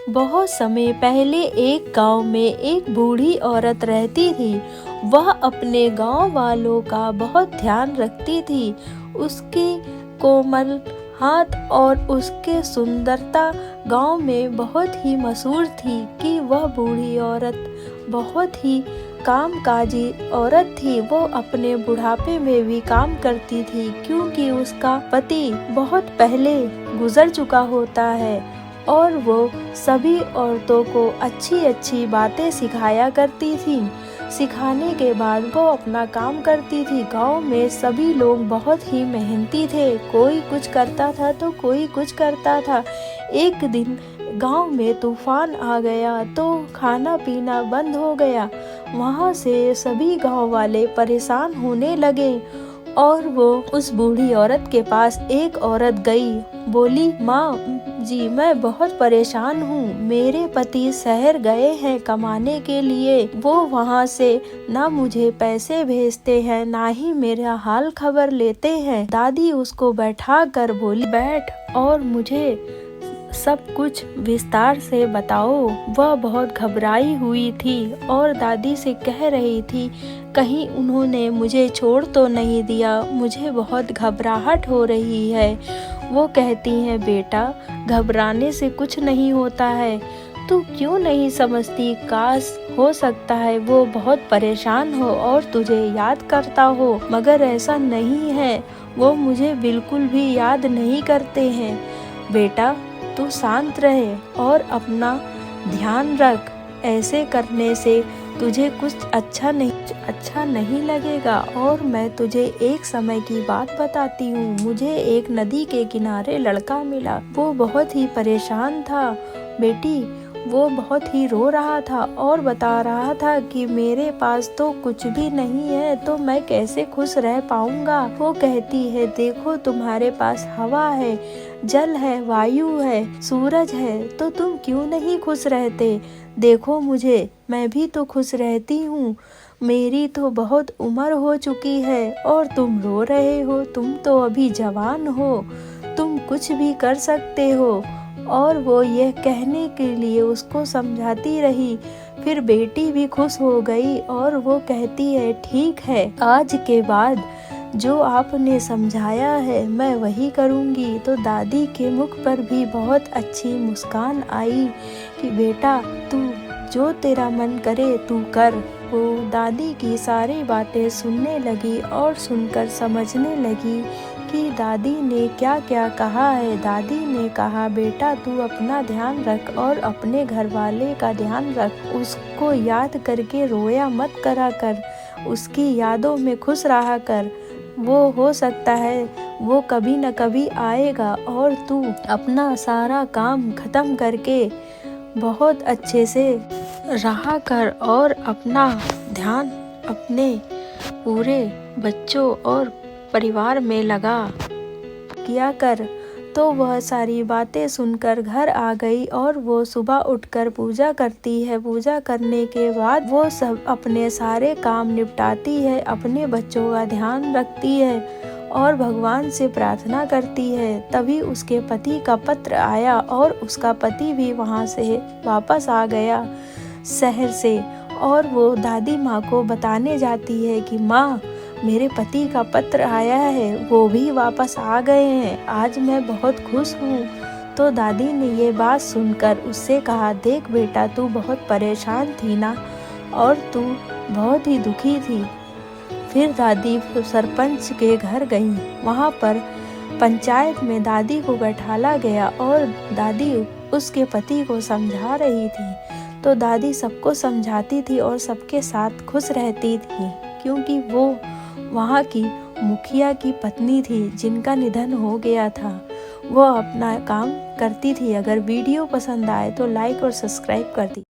बहुत समय पहले एक गांव में एक बूढ़ी औरत रहती थी। वह अपने गांव वालों का बहुत ध्यान रखती थी। उसके कोमल हाथ और उसके सुंदरता गांव में बहुत ही मशहूर थी कि वह बूढ़ी औरत बहुत ही कामकाजी औरत थी। वो अपने बुढ़ापे में भी काम करती थी क्योंकि उसका पति बहुत पहले गुजर चुका होता है और वो सभी औरतों को अच्छी अच्छी बातें सिखाया करती थी। सिखाने के बाद वो अपना काम करती थी। गांव में सभी लोग बहुत ही मेहनती थे। कोई कुछ करता था तो कोई कुछ करता था। एक दिन गांव में तूफान आ गया तो खाना पीना बंद हो गया। वहां से सभी गांव वाले परेशान होने लगे और वो उस बूढ़ी औरत के पास एक औरत गई। बोली, माँ जी, मैं बहुत परेशान हूँ। मेरे पति शहर गए हैं कमाने के लिए। वो वहाँ से ना मुझे पैसे भेजते हैं ना ही मेरा हाल खबर लेते हैं। दादी उसको बैठा कर बोली, बैठ और मुझे सब कुछ विस्तार से बताओ। वह बहुत घबराई हुई थी और दादी से कह रही थी, कहीं उन्होंने मुझे छोड़ तो नहीं दिया, मुझे बहुत घबराहट हो रही है। वो कहती हैं, बेटा घबराने से कुछ नहीं होता है। तू क्यों नहीं समझती? काश हो सकता है वो बहुत परेशान हो और तुझे याद करता हो, मगर ऐसा नहीं है। वो मुझे बिल्कुल भी याद नहीं करते हैं। बेटा तू शांत रहे और अपना ध्यान रख। ऐसे करने से तुझे कुछ अच्छा नहीं लगेगा। और मैं तुझे एक समय की बात बताती हूँ। मुझे एक नदी के किनारे लड़का मिला। वो बहुत ही परेशान था बेटी। वो बहुत ही रो रहा था और बता रहा था कि मेरे पास तो कुछ भी नहीं है, तो मैं कैसे खुश रह पाऊंगा। वो कहती है, देखो तुम्हारे पास हवा है, जल है, वायु है, सूरज है, तो तुम क्यों नहीं खुश रहते? देखो मुझे, मैं भी तो खुश रहती हूँ। मेरी तो बहुत उम्र हो चुकी है और तुम रो रहे हो। तुम तो अभी जवान हो, तुम कुछ भी कर सकते हो। और वो यह कहने के लिए उसको समझाती रही। फिर बेटी भी खुश हो गई और वो कहती है, ठीक है, आज के बाद जो आपने समझाया है मैं वही करूँगी। तो दादी के मुख पर भी बहुत अच्छी मुस्कान आई कि बेटा तू जो तेरा मन करे तू कर। वो दादी की सारी बातें सुनने लगी और सुनकर समझने लगी कि दादी ने क्या क्या कहा है। दादी ने कहा, बेटा तू अपना ध्यान रख और अपने घर वाले का ध्यान रख। उसको याद करके रोया मत करा कर, उसकी यादों में खुश रहा कर। वो हो सकता है वो कभी न कभी आएगा और तू अपना सारा काम खत्म करके बहुत अच्छे से रहा कर और अपना ध्यान अपने पूरे बच्चों और परिवार में लगा किया कर। तो वह सारी बातें सुनकर घर आ गई और वो सुबह उठकर पूजा करती है। पूजा करने के बाद वो सब अपने सारे काम निपटाती है, अपने बच्चों का ध्यान रखती है और भगवान से प्रार्थना करती है। तभी उसके पति का पत्र आया और उसका पति भी वहाँ से वापस आ गया शहर से। और वो दादी माँ को बताने जाती है कि माँ, मेरे पति का पत्र आया है, वो भी वापस आ गए हैं, आज मैं बहुत खुश हूँ। तो दादी ने ये बात सुनकर उससे कहा, देख बेटा तू बहुत परेशान थी ना और तू बहुत ही दुखी थी। फिर दादी सरपंच के घर गई। वहाँ पर पंचायत में दादी को बैठाला गया और दादी उसके पति को समझा रही थी। तो दादी सबको समझाती थी और सबके साथ खुश रहती थी क्योंकि वो वहाँ की मुखिया की पत्नी थी जिनका निधन हो गया था। वो अपना काम करती थी। अगर वीडियो पसंद आए तो लाइक और सब्सक्राइब कर दी।